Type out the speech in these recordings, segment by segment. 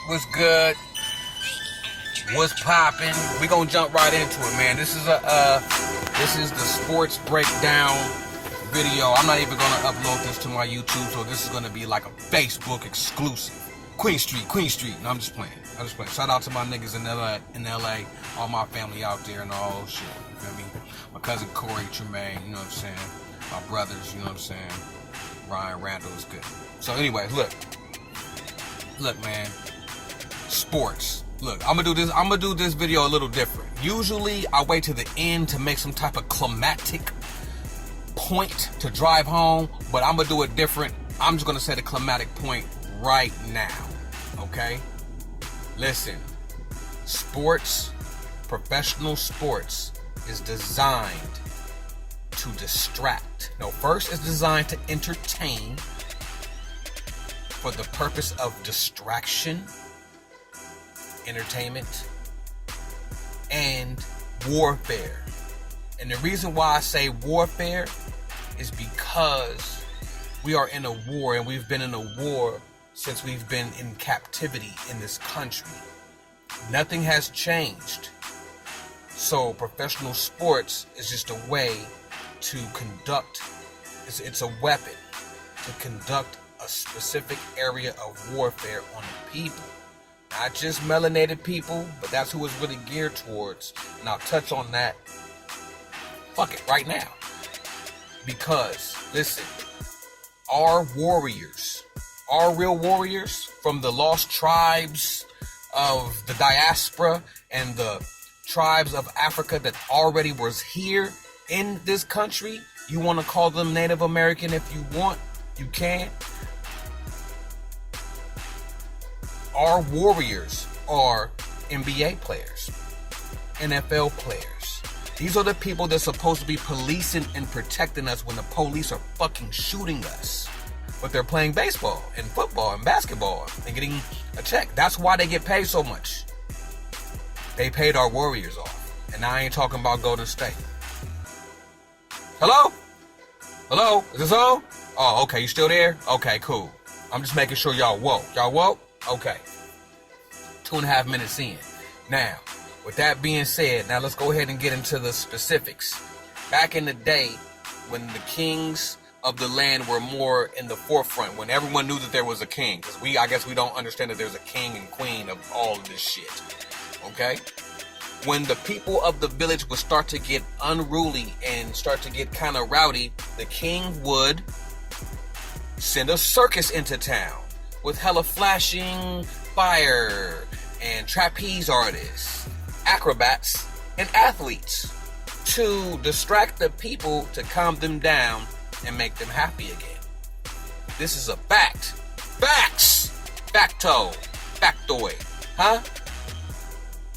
What's good? What's poppin'? We gonna jump right into it, man. This is the sports breakdown video. I'm not even gonna upload this to my YouTube, so this is gonna be like a Facebook exclusive. Queen Street. No, I'm just playing. Shout out to my niggas in LA, all my family out there and all shit. You feel me? My cousin Corey Tremaine, you know what I'm saying? My brothers, you know what I'm saying? Ryan Randall is good. So anyways, look, man. Sports. Look, I'm gonna do this video a little different. Usually I wait to the end to make some type of climactic point to drive home, but I'm gonna do it different. I'm just gonna say the climactic point right now. Okay? Listen, sports, professional sports is designed to distract. No, first it's designed to entertain for the purpose of distraction, entertainment, and warfare. And the reason why I say warfare is because we are in a war, and we've been in a war since we've been in captivity in this country. Nothing has changed. So professional sports is just a way to conduct, it's a weapon to conduct a specific area of warfare on the people. Not just melanated people, but that's who it's really geared towards. And I'll touch on that, right now. Because, listen, our warriors, our real warriors from the lost tribes of the diaspora and the tribes of Africa that already was here in this country. You want to call them Native American if you want, you can. Our warriors are NBA players, NFL players. These are the people that's supposed to be policing and protecting us when the police are fucking shooting us. But they're playing baseball and football and basketball and getting a check. That's why they get paid so much. They paid our warriors off. And I ain't talking about Golden State. Hello? Is this on? Oh, okay, you still there? Okay, cool. I'm just making sure y'all woke. Y'all woke? Okay. 2.5 minutes in. Now, with that being said, now let's go ahead and get into the specifics. Back in the day, when the kings of the land were more in the forefront, when everyone knew that there was a king, because I guess we don't understand that there's a king and queen of all of this shit. Okay? When the people of the village would start to get unruly and start to get kind of rowdy, the king would send a circus into town with hella flashing fire and trapeze artists, acrobats, and athletes to distract the people, to calm them down and make them happy again. This is a fact. Facts! Factoid. Huh?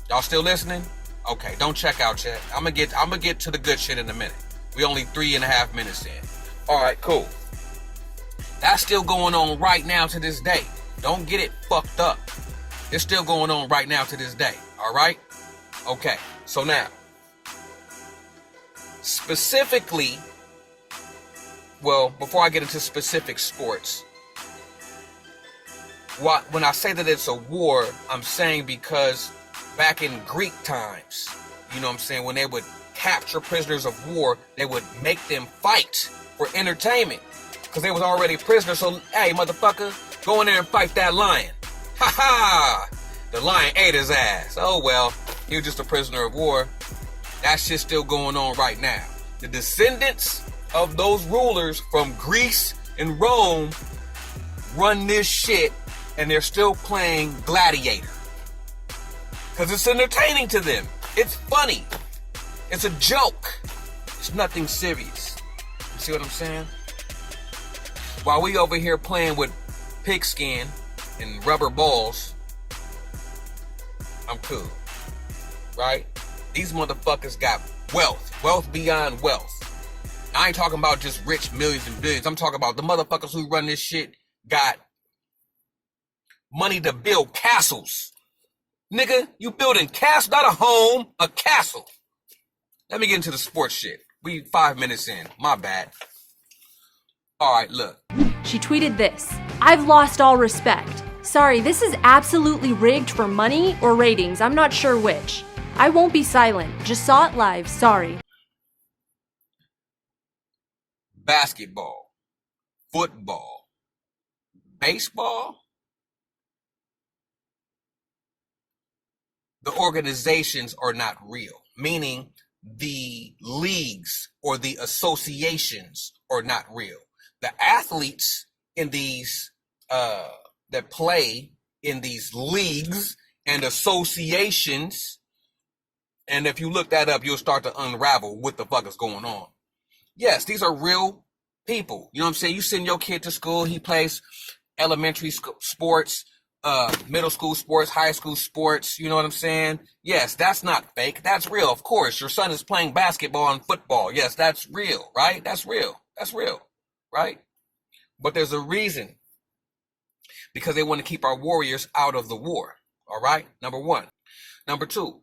Y'all still listening? Okay, don't check out yet. I'm gonna get to the good shit in a minute. We only 3.5 minutes in. Alright, cool. That's still going on right now to this day. Don't get it fucked up. It's still going on right now to this day. Alright? Okay, so now, specifically, well, before I get into specific sports, when I say that it's a war, I'm saying because back in Greek times, you know what I'm saying, when they would capture prisoners of war, they would make them fight for entertainment. Because they was already prisoners, so, hey, motherfucker, go in there and fight that lion. Ha ha! The lion ate his ass. Oh, well, he was just a prisoner of war. That shit's still going on right now. The descendants of those rulers from Greece and Rome run this shit, and they're still playing gladiator. Because it's entertaining to them. It's funny. It's a joke. It's nothing serious. You see what I'm saying? While we over here playing with pigskin and rubber balls, I'm cool. Right? These motherfuckers got wealth. Wealth beyond wealth. I ain't talking about just rich millions and billions. I'm talking about the motherfuckers who run this shit got money to build castles. Nigga, you building castle, not a home, a castle. Let me get into the sports shit. We 5 minutes in. My bad. All right, look. She tweeted this: "I've lost all respect. Sorry, this is absolutely rigged for money or ratings. I'm not sure which. I won't be silent. Just saw it live. Sorry. Basketball, football, baseball, the organizations are not real, meaning the leagues or the associations are not real. The athletes in these that play in these leagues and associations, and if you look that up, you'll start to unravel what the fuck is going on. Yes, these are real people. You know what I'm saying? You send your kid to school, he plays elementary sports, middle school sports, high school sports. You know what I'm saying? Yes, that's not fake. That's real. Of course, your son is playing basketball and football. Yes, that's real, right? That's real. That's real, right? But there's a reason. Because they want to keep our warriors out of the war. All right? Number one. Number two.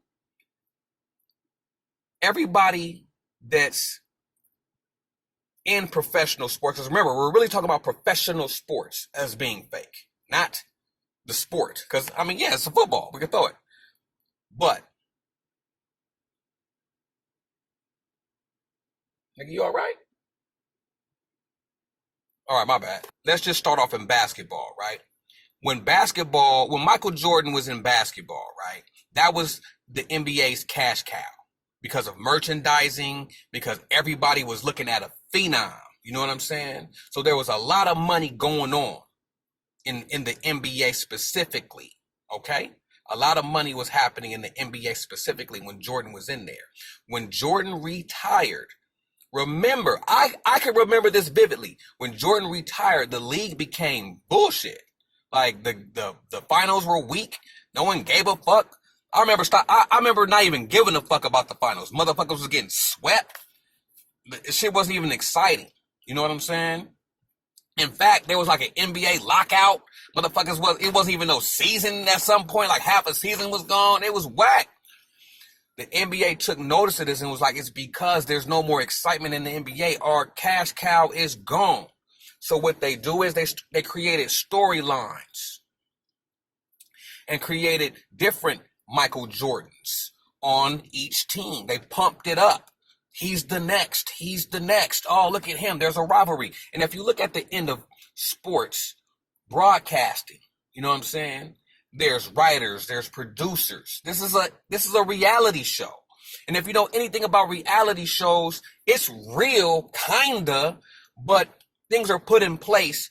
Everybody that's in professional sports, because remember, we're really talking about professional sports as being fake, not the sport. Because, I mean, yeah, it's a football. We can throw it. But, nigga, you all right? All right, my bad. Let's just start off in basketball, right? When Michael Jordan was in basketball, right? That was the NBA's cash cow because of merchandising, because everybody was looking at a phenom. You know what I'm saying? So there was a lot of money going on in the NBA specifically, okay? A lot of money was happening in the NBA specifically when Jordan was in there. When Jordan retired, remember, I can remember this vividly. When Jordan retired, the league became bullshit. Like the finals were weak. No one gave a fuck. I remember not even giving a fuck about the finals. Motherfuckers was getting swept. The shit wasn't even exciting. You know what I'm saying? In fact, there was like an NBA lockout. It wasn't even no season at some point. Like half a season was gone. It was whack. The NBA took notice of this and was like, it's because there's no more excitement in the NBA. Our cash cow is gone. So what they do is they created storylines and created different Michael Jordans on each team. They pumped it up. He's the next. He's the next. Oh, look at him. There's a rivalry. And if you look at the end of sports broadcasting, you know what I'm saying? There's writers, there's producers. This is a reality show. And if you know anything about reality shows, it's real, kinda, but things are put in place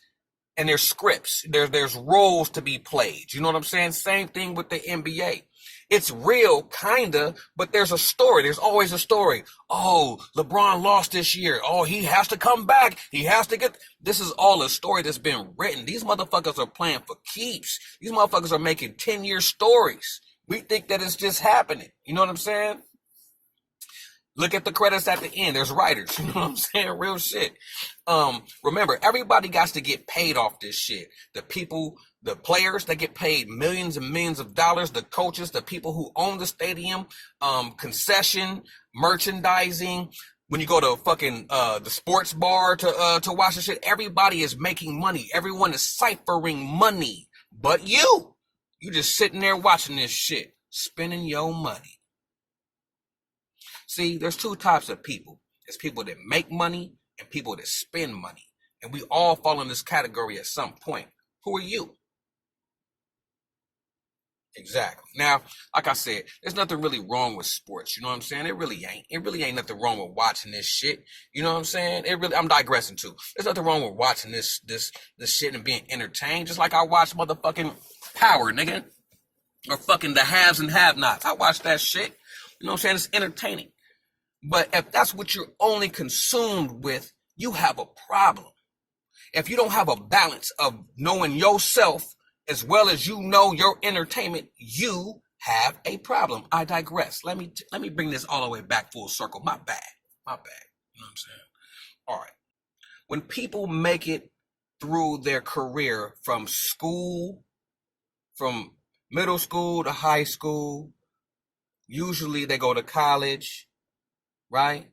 and there's scripts. There's roles to be played. You know what I'm saying? Same thing with the NBA. It's real, kinda, but there's a story. There's always a story. Oh, LeBron lost this year. Oh, he has to come back. He has to get... This is all a story that's been written. These motherfuckers are playing for keeps. These motherfuckers are making 10-year stories. We think that it's just happening. You know what I'm saying? Look at the credits at the end. There's writers. You know what I'm saying? Real shit. Remember, everybody got to get paid off this shit. The people, the players, they get paid millions and millions of dollars. The coaches, the people who own the stadium, concession, merchandising. When you go to fucking the sports bar to watch the shit, everybody is making money. Everyone is ciphering money. But you just sitting there watching this shit, spending your money. See, there's two types of people. There's people that make money and people that spend money. And we all fall in this category at some point. Who are you? Exactly. Now, like I said, there's nothing really wrong with sports. You know what I'm saying? It really ain't. It really ain't nothing wrong with watching this shit. You know what I'm saying? I'm digressing too. There's nothing wrong with watching this shit and being entertained. Just like I watch motherfucking Power, nigga. Or fucking the haves and have-nots. I watch that shit. You know what I'm saying? It's entertaining. But if that's what you're only consumed with, you have a problem. If you don't have a balance of knowing yourself as well as you know your entertainment, you have a problem. I digress. Let me bring this all the way back full circle. My bad. You know what I'm saying? All right. When people make it through their career from school, from middle school to high school, usually they go to college, right?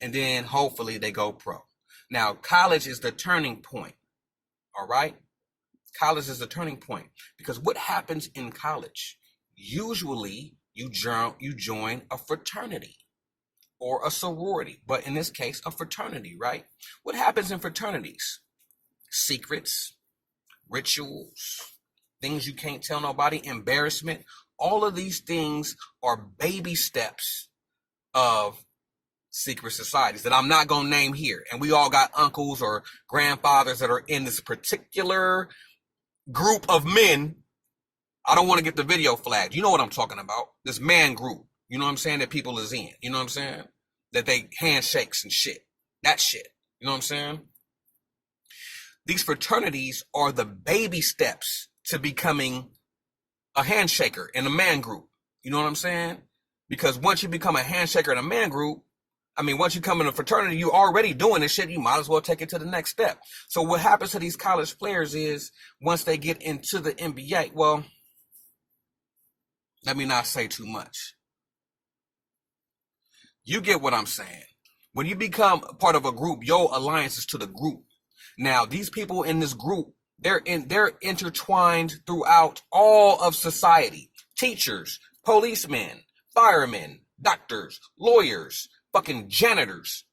And then hopefully they go pro. Now, college is the turning point, all right? College is the turning point, because what happens in college? Usually you join a fraternity or a sorority, but in this case, a fraternity, right? What happens in fraternities? Secrets, rituals, things you can't tell nobody, embarrassment. All of these things are baby steps of secret societies that I'm not going to name here. And we all got uncles or grandfathers that are in this particular group of men. I don't want to get the video flagged. You know what I'm talking about. This man group, you know what I'm saying, that people is in. You know what I'm saying? That they handshakes and shit. That shit. You know what I'm saying? These fraternities are the baby steps to becoming a handshaker in a man group. You know what I'm saying? Because once you become a handshaker in a man group, once you come in a fraternity, you're already doing this shit. You might as well take it to the next step. So what happens to these college players is once they get into the NBA, well, let me not say too much. You get what I'm saying. When you become part of a group, your alliance is to the group. Now, these people in this group, they're intertwined throughout all of society. Teachers, policemen, firemen, doctors, lawyers, fucking janitors.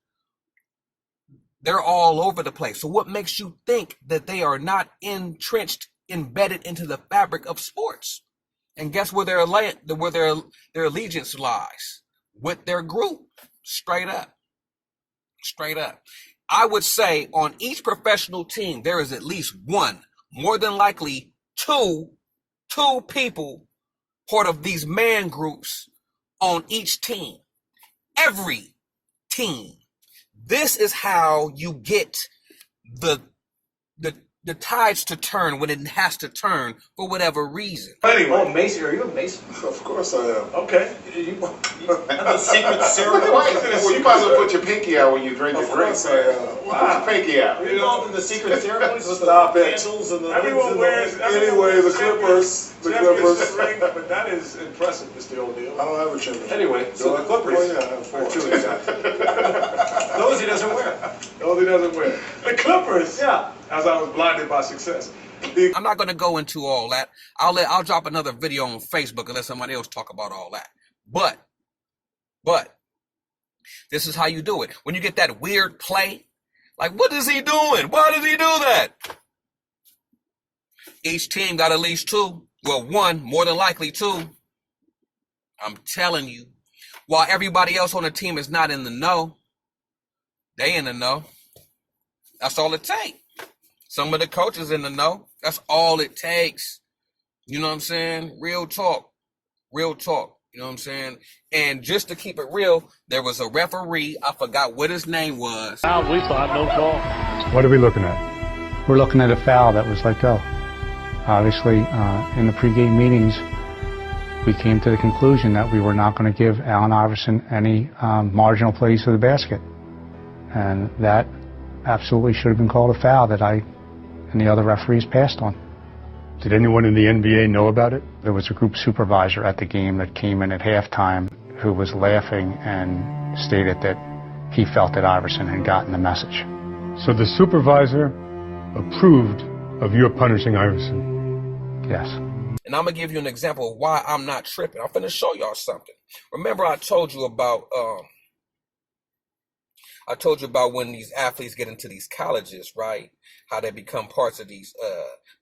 They're all over the place. So what makes you think that they are not entrenched, embedded into the fabric of sports? And guess where their allegiance lies? With their group. Straight up. Straight up. I would say on each professional team, there is at least one, more than likely two people part of these man groups on each team. Every team. This is how you get the tides to turn when it has to turn for whatever reason. Anyway. Oh, Mason, are you a Mason? Of course I am. Okay. You have the secret ceremony? Well, you might as well put your pinky out when you drink your drink. Of course I am. Put your pinky out. Are you involved in the secret ceremonies with the candles and the... Everyone wears... Anyway, the Clippers. Ring, but that is impressive, Mr. O'Neal. I don't have a championship. Anyway, so the Clippers... Oh, yeah, I have 4. 2 exactly. Those he doesn't wear. Those he doesn't wear. The Clippers! Yeah. As I was blinded by success. I'm not going to go into all that. I'll drop another video on Facebook and let somebody else talk about all that. But this is how you do it. When you get that weird play, like, what is he doing? Why does he do that? Each team got at least 2. Well, 1, more than likely 2. I'm telling you. While everybody else on the team is not in the know, they in the know. That's all it takes. Some of the coaches in the know. That's all it takes. You know what I'm saying? Real talk. Real talk. You know what I'm saying? And just to keep it real, there was a referee. I forgot what his name was. Foul, we thought, no call. What are we looking at? We're looking at a foul that was let go. Obviously, in the pregame meetings, we came to the conclusion that we were not going to give Allen Iverson any marginal plays to the basket. And that absolutely should have been called a foul that I and the other referees passed on. Did anyone in the NBA know about it? There was a group supervisor at the game that came in at halftime who was laughing and stated that he felt that Iverson had gotten the message. So the supervisor approved of your punishing Iverson? Yes. And I'm going to give you an example of why I'm not tripping. I'm going to show y'all something. Remember I told you about when these athletes get into these colleges, right? How they become parts of these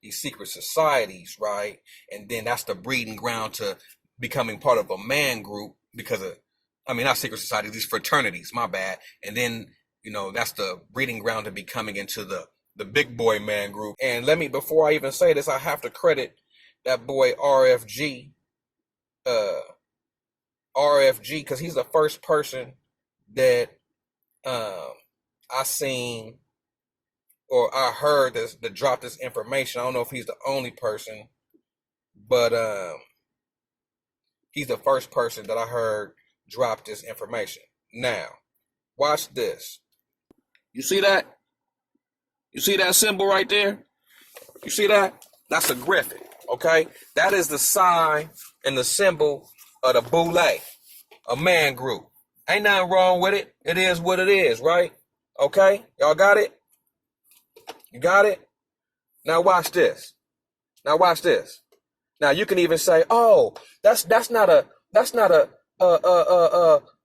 secret societies, right? And then that's the breeding ground to becoming part of a man group because of, not secret societies, these fraternities, my bad. And then, that's the breeding ground to becoming into the big boy man group. And before I even say this, I have to credit that boy RFG, because he's the first person that I seen or I heard this that dropped this information. I don't know if he's the only person, but he's the first person that I heard drop this information. Now, watch this. You see that? You see that symbol right there? You see that? That's a griffin, okay? That is the sign and the symbol of the boule, a man group. Ain't nothing wrong with it. It is what it is, right? Okay? Y'all got it? You got it? Now watch this. Now watch this. Now you can even say, "Oh, that's not a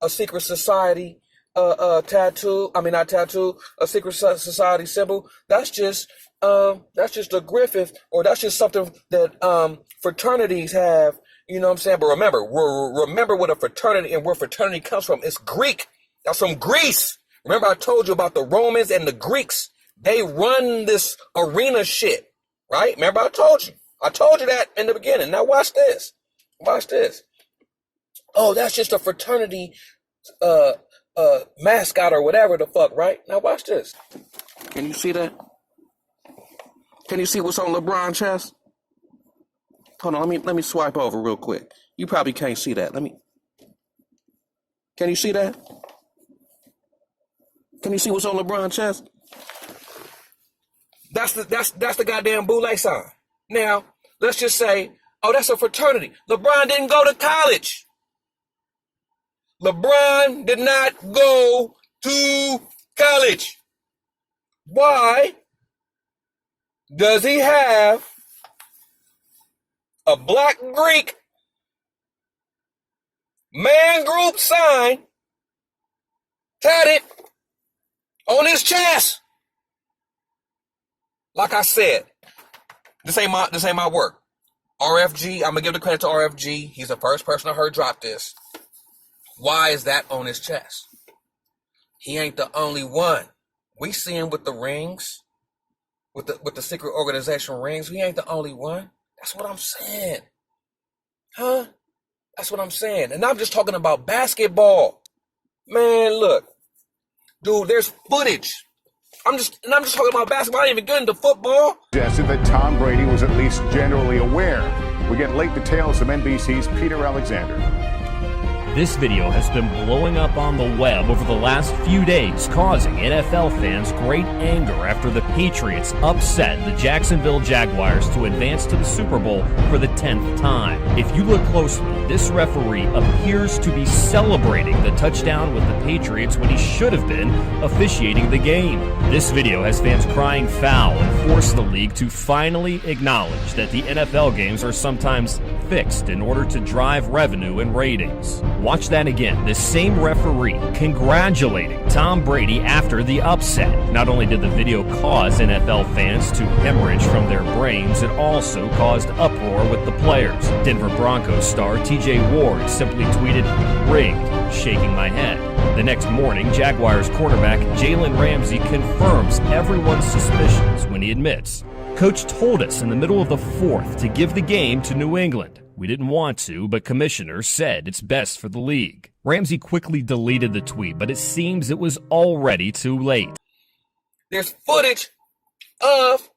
secret society tattoo. I mean, not tattoo, a secret society symbol. That's just a Griffith, or that's just something that fraternities have." You know what I'm saying? But remember what a fraternity and where fraternity comes from. It's Greek. That's from Greece. Remember I told you about the Romans and the Greeks. They run this arena shit, right? Remember I told you. I told you that in the beginning. Now watch this. Watch this. Oh, that's just a fraternity mascot or whatever the fuck, right? Now watch this. Can you see that? Can you see what's on LeBron's chest? Hold on, let me swipe over real quick. You probably can't see that. Can you see that? Can you see what's on LeBron's chest? That's the goddamn boule sign. Now, let's just say, oh, that's a fraternity. LeBron didn't go to college. LeBron did not go to college. Why does he have a black Greek man group sign tatted on his chest? Like I said, this ain't my work. RFG, I'm gonna give the credit to RFG. He's the first person I heard drop this. Why is that on his chest? He ain't the only one. We see him with the rings, with the secret organization rings. He ain't the only one. That's what I'm saying. Huh? That's what I'm saying. And I'm just talking about basketball. Man, look. Dude, there's footage. I'm just talking about basketball. I ain't even getting into football. Suggested that Tom Brady was at least generally aware. We get late details from NBC's Peter Alexander. This video has been blowing up on the web over the last few days, causing NFL fans great anger after the Patriots upset the Jacksonville Jaguars to advance to the Super Bowl for the 10th time. If you look closely, this referee appears to be celebrating the touchdown with the Patriots when he should have been officiating the game. This video has fans crying foul and forced the league to finally acknowledge that the NFL games are sometimes fixed in order to drive revenue and ratings. Watch that again. The same referee congratulating Tom Brady after the upset. Not only did the video cause NFL fans to hemorrhage from their brains, it also caused uproar with the players. Denver Broncos star TJ Ward simply tweeted, "Rigged, shaking my head." The next morning, Jaguars cornerback Jalen Ramsey confirms everyone's suspicions when he admits, "Coach told us in the middle of the fourth to give the game to New England. We didn't want to, but commissioner said it's best for the league." Ramsey quickly deleted the tweet, but it seems it was already too late. There's footage of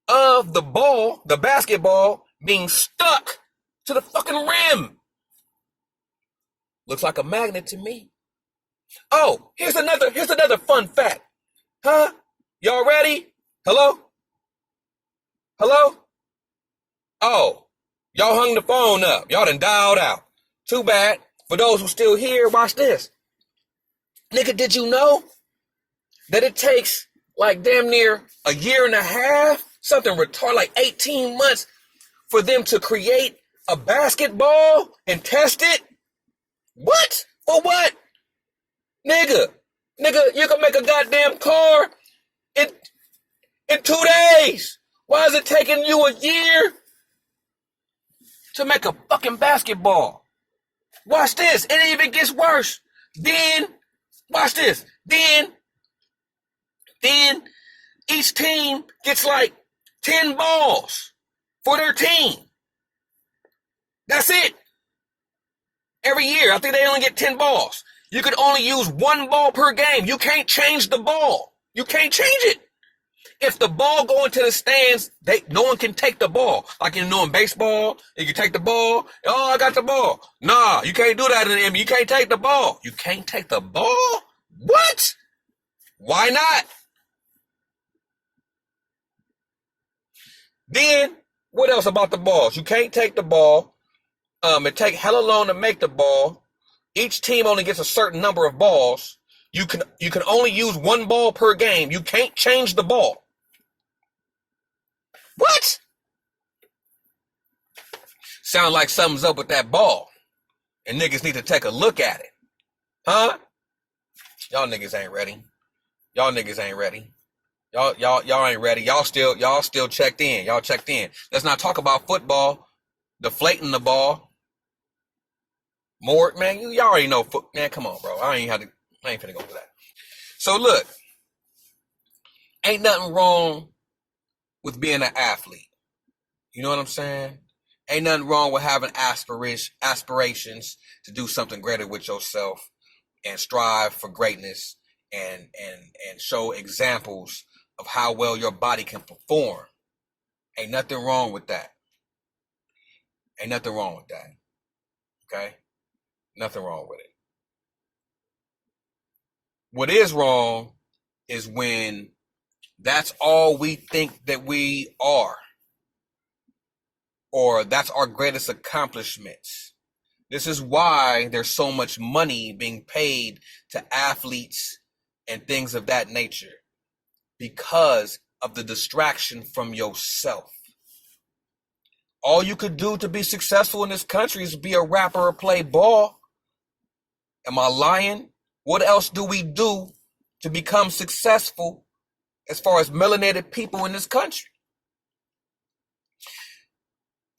the ball, the basketball, being stuck to the fucking rim. Looks like a magnet to me. Oh, here's another fun fact. Huh? Y'all ready? Hello? Hello? Oh, y'all hung the phone up. Y'all done dialed out. Too bad. For those who still here, watch this. Nigga, did you know that it takes like damn near a year and a half, something retarded, like 18 months for them to create a basketball and test it? What? For what? Nigga, you can make a goddamn car in 2 days. Why is it taking you a year to make a fucking basketball? Watch this. It even gets worse. Then, watch this. Then each team gets like 10 balls for their team. That's it. Every year, I think they only get 10 balls. You could only use 1 ball per game. You can't change the ball. You can't change it. If the ball go into the stands, no one can take the ball. Like in baseball, you can take the ball. Oh, I got the ball. Nah, you can't do that in the NBA. You can't take the ball. You can't take the ball? What? Why not? Then, what else about the balls? You can't take the ball. It take hella long to make the ball. Each team only gets a certain number of balls. You can only use 1 ball per game. You can't change the ball. What? Sound like something's up with that ball. And niggas need to take a look at it. Huh? Y'all niggas ain't ready. Y'all niggas ain't ready. Y'all ain't ready. Y'all still checked in. Y'all checked in. Let's not talk about football. Deflating the ball. More, man, y'all already know. Man, come on, bro. I ain't finna go for that. So look, ain't nothing wrong with being an athlete. You know what I'm saying? Ain't nothing wrong with having aspirations to do something greater with yourself and strive for greatness and show examples of how well your body can perform. Ain't nothing wrong with that. Ain't nothing wrong with that. Okay? Nothing wrong with it. What is wrong is when that's all we think that we are, or that's our greatest accomplishments. This is why there's so much money being paid to athletes and things of that nature, because of the distraction from yourself. All you could do to be successful in this country is be a rapper or play ball. Am I lying? What else do we do to become successful as far as melanated people in this country?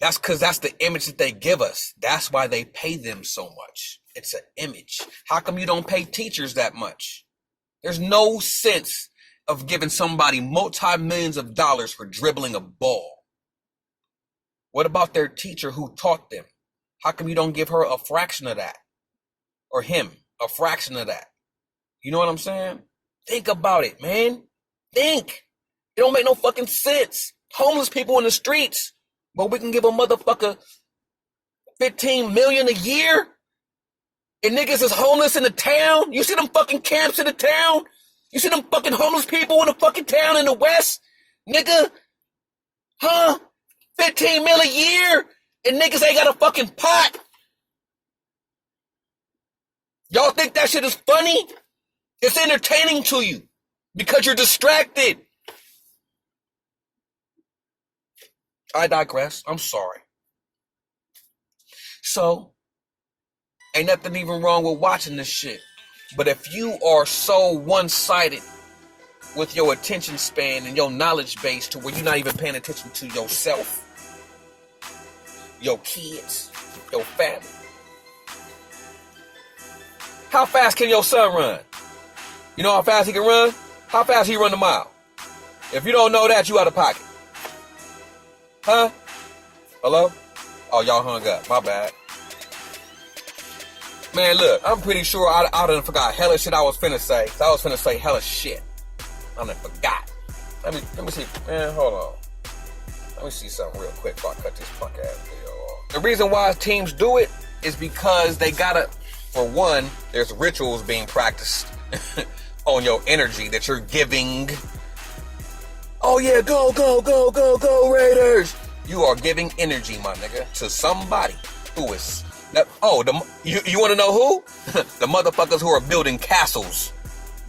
That's because that's the image that they give us. That's why they pay them so much. It's an image. How come you don't pay teachers that much? There's no sense of giving somebody multi-millions of dollars for dribbling a ball. What about their teacher who taught them? How come you don't give her a fraction of that? Or him, a fraction of that? You know what I'm saying? Think about it, man. Think. It don't make no fucking sense. Homeless people in the streets, but we can give a motherfucker $15 million a year? And niggas is homeless in the town? You see them fucking camps in the town? You see them fucking homeless people in the fucking town in the West? Nigga? Huh? 15 mil a year? And niggas ain't got a fucking pot? Y'all think that shit is funny? It's entertaining to you because you're distracted. I digress. I'm sorry. So, ain't nothing even wrong with watching this shit. But if you are so one-sided with your attention span and your knowledge base to where you're not even paying attention to yourself, your kids, your family. How fast can your son run? You know how fast he can run? How fast he run a mile? If you don't know that, you out of pocket. Huh? Hello? Oh, y'all hung up. My bad. Man, look, I'm pretty sure I done forgot hella shit I was finna say. I was finna say hella shit. I done forgot. Let me see. Man, hold on. Let me see something real quick before I cut this punk ass video off. The reason why teams do it is because they gotta, for one, there's rituals being practiced on your energy that you're giving. Oh yeah, go, go, go, go, go, Raiders. You are giving energy, my nigga, to somebody who is... you want to know who? The motherfuckers who are building castles.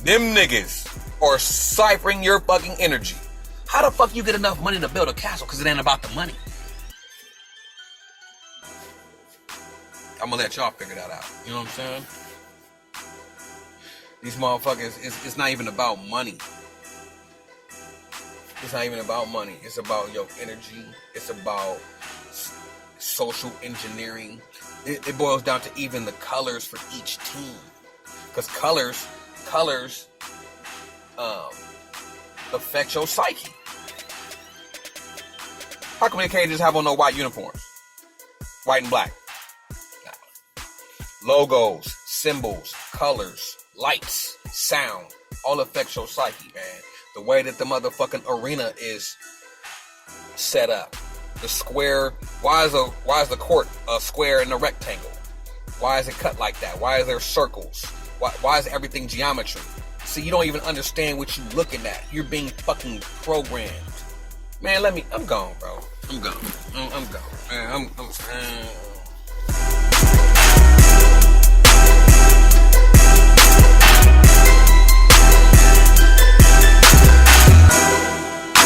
Them niggas are ciphering your fucking energy. How the fuck you get enough money to build a castle? Because it ain't about the money. I'm gonna let y'all figure that out. You know what I'm saying? These motherfuckers, it's not even about money. It's not even about money. It's about your energy. It's about social engineering. It boils down to even the colors for each team. Because colors affect your psyche. How come they can't just have on no white uniforms? White and black. Nah. Logos, symbols, colors, lights, sound, all affect your psyche, man. The way that the motherfucking arena is set up. The square, why is the court a square and a rectangle? Why is it cut like that? Why is there circles? Why is everything geometry? See, you don't even understand what you're looking at. You're being fucking programmed. Man, I'm gone, bro. I'm gone. I'm gone. Man,